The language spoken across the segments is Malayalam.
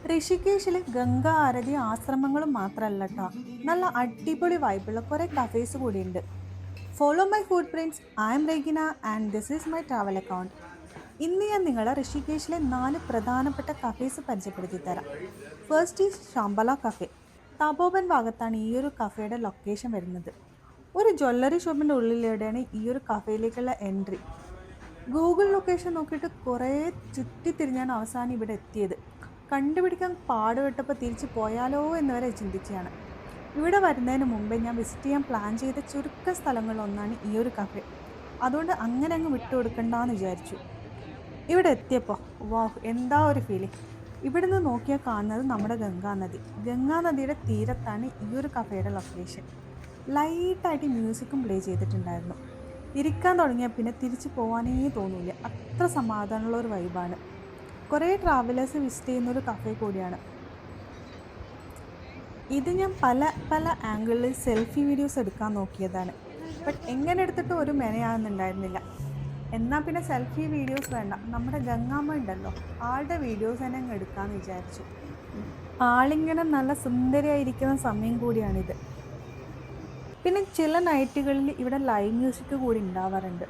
ഋഷികേശിലെ ഗംഗ ആരതി ആശ്രമങ്ങളും മാത്രമല്ല കേട്ടോ, നല്ല അടിപൊളി വൈബുള്ള കുറേ കഫേസ് കൂടിയുണ്ട്. Follow my food prints. I'm Regina and this is my travel account. ഇന്ന് ഞാൻ നിങ്ങളെ ഋഷികേശിലെ 4 പ്രധാനപ്പെട്ട കഫേസ് പരിചയപ്പെടുത്തി തരാം. First is Shambala cafe. Tapovan ഭാഗത്താണ് ഈ ഒരു കഫേയുടെ ലൊക്കേഷൻ വരുന്നത്. ഒരു ജ്വല്ലറി ഷോപ്പിൻ്റെ ഉള്ളിലൂടെയാണ് ഈ ഒരു കഫേയിലേക്കുള്ള എൻട്രി. ഗൂഗിൾ ലൊക്കേഷൻ നോക്കിയിട്ട് കുറേ ചുറ്റിത്തിരിഞ്ഞാണ് അവസാനം ഇവിടെ എത്തിയത്. കണ്ടുപിടിക്കാൻ പാടുപെട്ടപ്പോൾ തിരിച്ച് പോയാലോ എന്നുവരെ ചിന്തിച്ചാണ്. ഇവിടെ വരുന്നതിന് മുമ്പേ ഞാൻ വിസിറ്റ് ചെയ്യാൻ പ്ലാൻ ചെയ്ത ചുരുക്ക സ്ഥലങ്ങളിലൊന്നാണ് ഈ ഒരു കഫേ. അതുകൊണ്ട് അങ്ങനെ അങ്ങ് വിട്ടുകൊടുക്കണ്ടെന്ന് വിചാരിച്ചു. ഇവിടെ എത്തിയപ്പോൾ വാഹ്, എന്താ ഒരു ഫീലിംഗ്! ഇവിടെ നിന്ന് നോക്കിയാൽ കാണുന്നത് നമ്മുടെ ഗംഗാനദി. ഗംഗാനദിയുടെ തീരത്താണ് ഈ ഒരു കഫേയുടെ ലൊക്കേഷൻ. ലൈറ്റായിട്ട് മ്യൂസിക്കും പ്ലേ ചെയ്തിട്ടുണ്ടായിരുന്നു. ഇരിക്കാൻ തുടങ്ങിയാൽ പിന്നെ തിരിച്ചു പോകാനേ തോന്നില്ല, അത്ര സമാധാനമുള്ള ഒരു വൈബാണ്. കുറേ ട്രാവലേഴ്സ് വിസിറ്റ് ചെയ്യുന്നൊരു കഫേ കൂടിയാണ് ഇത്. ഞാൻ പല പല ആംഗിളിൽ സെൽഫി വീഡിയോസ് എടുക്കാൻ നോക്കിയതാണ്. ബട്ട് എങ്ങനെ എടുത്തിട്ടും ഒരു മെനയാകുന്നുണ്ടായിരുന്നില്ല. എന്നാൽ പിന്നെ സെൽഫി വീഡിയോസ് വേണ്ട, നമ്മുടെ ഗംഗാമ്മ ഉണ്ടല്ലോ, ആളുടെ വീഡിയോസ് തന്നെ അങ്ങ് എടുക്കാമെന്ന് വിചാരിച്ചു. ആളിങ്ങനെ നല്ല സുന്ദരിയായിരിക്കുന്ന സമയം കൂടിയാണിത്. പിന്നെ ചില നൈറ്റുകളിൽ ഇവിടെ ലൈവ് മ്യൂസിക് കൂടി ഉണ്ടാവാറുണ്ട്.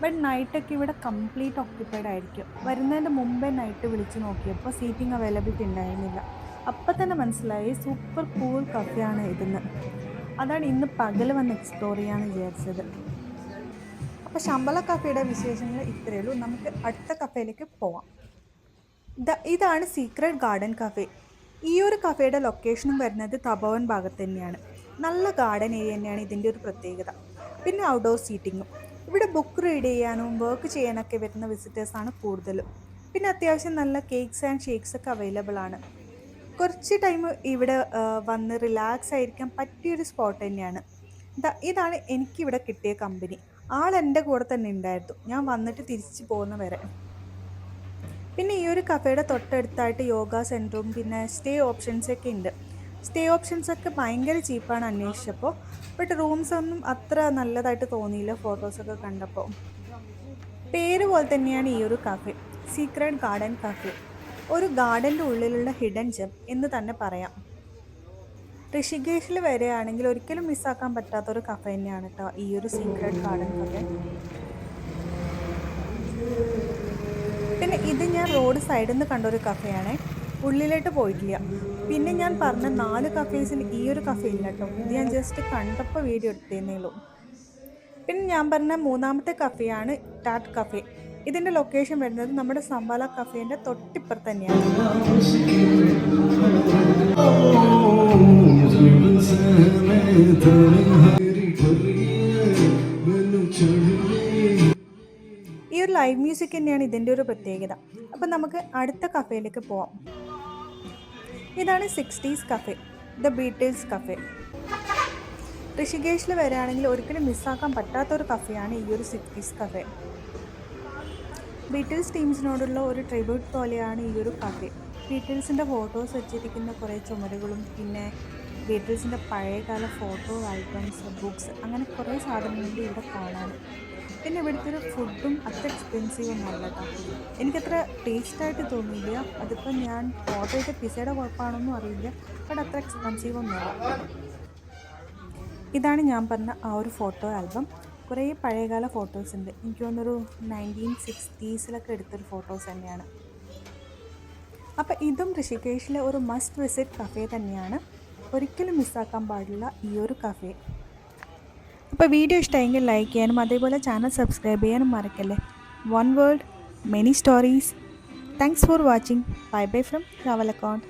ബട്ട് നൈറ്റൊക്കെ ഇവിടെ കംപ്ലീറ്റ് ഓക്യുപ്പൈഡ് ആയിരിക്കും. വരുന്നതിൻ്റെ മുമ്പേ നൈറ്റ് വിളിച്ച് നോക്കിയപ്പോൾ സീറ്റിംഗ് അവൈലബിലിറ്റി ഉണ്ടായിരുന്നില്ല. അപ്പം തന്നെ മനസ്സിലായി സൂപ്പർ കൂൾ കഫേയാണ് ഇതെന്ന്. അതാണ് ഇന്ന് പകൽ വന്ന് എക്സ്പ്ലോർ ചെയ്യാമെന്ന് വിചാരിച്ചത്. അപ്പോൾ ശമ്പള കഫേയുടെ വിശേഷങ്ങൾ ഇത്രയേ ഉള്ളൂ. നമുക്ക് അടുത്ത കഫേയിലേക്ക് പോവാം. ഇതാണ് സീക്രട്ട് ഗാർഡൻ കഫേ. ഈ ഒരു കഫേയുടെ ലൊക്കേഷനും വരുന്നത് തപോവൻ ഭാഗത്ത് തന്നെയാണ്. നല്ല ഗാർഡൻ ഏരിയ തന്നെയാണ് ഇതിൻ്റെ ഒരു പ്രത്യേകത. പിന്നെ ഔട്ട്ഡോർ സീറ്റിങ്ങും. ഇവിടെ ബുക്ക് റീഡ് ചെയ്യാനും വർക്ക് ചെയ്യാനൊക്കെ വരുന്ന വിസിറ്റേഴ്സാണ് കൂടുതലും. പിന്നെ അത്യാവശ്യം നല്ല കേക്ക്സ് ആൻഡ് ഷേക്സ് ഒക്കെ അവൈലബിൾ ആണ്. കുറച്ച് ടൈം ഇവിടെ വന്ന് റിലാക്സ് ആയിരിക്കാൻ പറ്റിയൊരു സ്പോട്ട് തന്നെയാണ്. ഇതാണ് എനിക്കിവിടെ കിട്ടിയ കമ്പനി. ആൾ എൻ്റെ കൂടെ തന്നെ ഉണ്ടായിരുന്നു, ഞാൻ വന്നിട്ട് തിരിച്ച് പോകുന്ന വരെ. പിന്നെ ഈ ഒരു കഫേയുടെ തൊട്ടടുത്തായിട്ട് യോഗ സെൻറ്ററും പിന്നെ സ്റ്റേ ഓപ്ഷൻസൊക്കെ ഉണ്ട്. സ്റ്റേ ഓപ്ഷൻസൊക്കെ ഭയങ്കര ചീപ്പാണ് അന്വേഷിച്ചപ്പോൾ. ബട്ട് റൂംസ് ഒന്നും അത്ര നല്ലതായിട്ട് തോന്നിയില്ല ഫോട്ടോസൊക്കെ കണ്ടപ്പോൾ. പേര് പോലെ തന്നെയാണ് ഈ ഒരു കഫേ, സീക്രട്ട് ഗാർഡൻ കഫേ. ഒരു ഗാർഡൻ്റെ ഉള്ളിലുള്ള ഹിഡൻ ജെം എന്ന് തന്നെ പറയാം. ഋഷികേശിൽ വരികയാണെങ്കിൽ ഒരിക്കലും മിസ്സാക്കാൻ പറ്റാത്തൊരു കഫേ തന്നെയാണ് കേട്ടോ ഈ ഒരു സീക്രട്ട് ഗാർഡൻ കഫേ. പിന്നെ ഇത് ഞാൻ റോഡ് സൈഡിൽ നിന്ന് കണ്ടൊരു കഫേയാണ്, ഉള്ളിലോട്ട് പോയിട്ടില്ല. പിന്നെ ഞാൻ പറഞ്ഞ 4 കഫേസിൽ ഈ ഒരു കഫേ ഇല്ല കേട്ടോ, ഇത് ഞാൻ ജസ്റ്റ് കണ്ടപ്പോൾ വീഡിയോ എടുത്തേ ഉള്ളൂ. പിന്നെ ഞാൻ പറഞ്ഞ 3ാമത്തെ കഫേയാണ് ടാറ്റ് കഫേ. ഇതിൻ്റെ ലൊക്കേഷൻ വരുന്നത് നമ്മുടെ ശംബല കഫേൻ്റെ തൊട്ടിപ്പുറത്ത് തന്നെയാണ്. ഈ ഒരു ലൈവ് മ്യൂസിക് തന്നെയാണ് ഇതിൻ്റെ ഒരു പ്രത്യേകത. അപ്പം നമുക്ക് അടുത്ത കഫേയിലേക്ക് പോവാം. ഇതാണ് 60s cafe, the Beatles cafe. ഋഷികേശിൽ വരികയാണെങ്കിൽ ഒരിക്കലും മിസ്സാക്കാൻ പറ്റാത്തൊരു കഫേയാണ് ഈ ഒരു 60s കഫേ. ബീറ്റിൽസ് ടീംസിനോടുള്ള ഒരു ട്രിബ്യൂട്ട് പോലെയാണ് ഈ ഒരു കഫേ. ബീറ്റിൽസിൻ്റെ ഫോട്ടോസ് വെച്ചിരിക്കുന്ന കുറേ ചുമരുകളും പിന്നെ ബീറ്റിൽസിൻ്റെ പഴയകാല ഫോട്ടോ ആൽബംസ്, ബുക്സ്, അങ്ങനെ കുറേ സാധനങ്ങളുണ്ട് ഇവിടെ കാണാൻ. പിന്നെ ഇവിടുത്തെ ഒരു ഫുഡും അത്ര എക്സ്പെൻസീവ് ഒന്നും അല്ല കേട്ടോ, എനിക്കത്ര ടേസ്റ്റായിട്ട് തോന്നിയില്ല. അതിപ്പോൾ ഞാൻ ഓർഡർ ചെയ്ത പിസയുടെ കുഴപ്പമാണോന്നും അറിയില്ല, ബട്ട് അത്ര എക്സ്പെൻസീവ് ഒന്നുമല്ല. ഇതാണ് ഞാൻ പറഞ്ഞ ആ ഒരു ഫോട്ടോ ആൽബം. കുറേ പഴയകാല ഫോട്ടോസ് ഉണ്ട്, എനിക്ക് തോന്നുന്നൊരു 1960s എടുത്തൊരു ഫോട്ടോസ് തന്നെയാണ്. അപ്പോൾ ഇതും ഋഷികേശിലെ ഒരു മസ്റ്റ് വിസിറ്റ് കഫേ തന്നെയാണ്, ഒരിക്കലും മിസ്സാക്കാൻ പാടില്ല ഈ ഒരു കഫേ. അപ്പോൾ വീഡിയോ ഇഷ്ടമെങ്കിൽ ലൈക്ക് ചെയ്യാനും അതേപോലെ ചാനൽ സബ്സ്ക്രൈബ് ചെയ്യാനും മറക്കല്ലേ. One world many stories. Thanks for watching. Bye bye from travel account.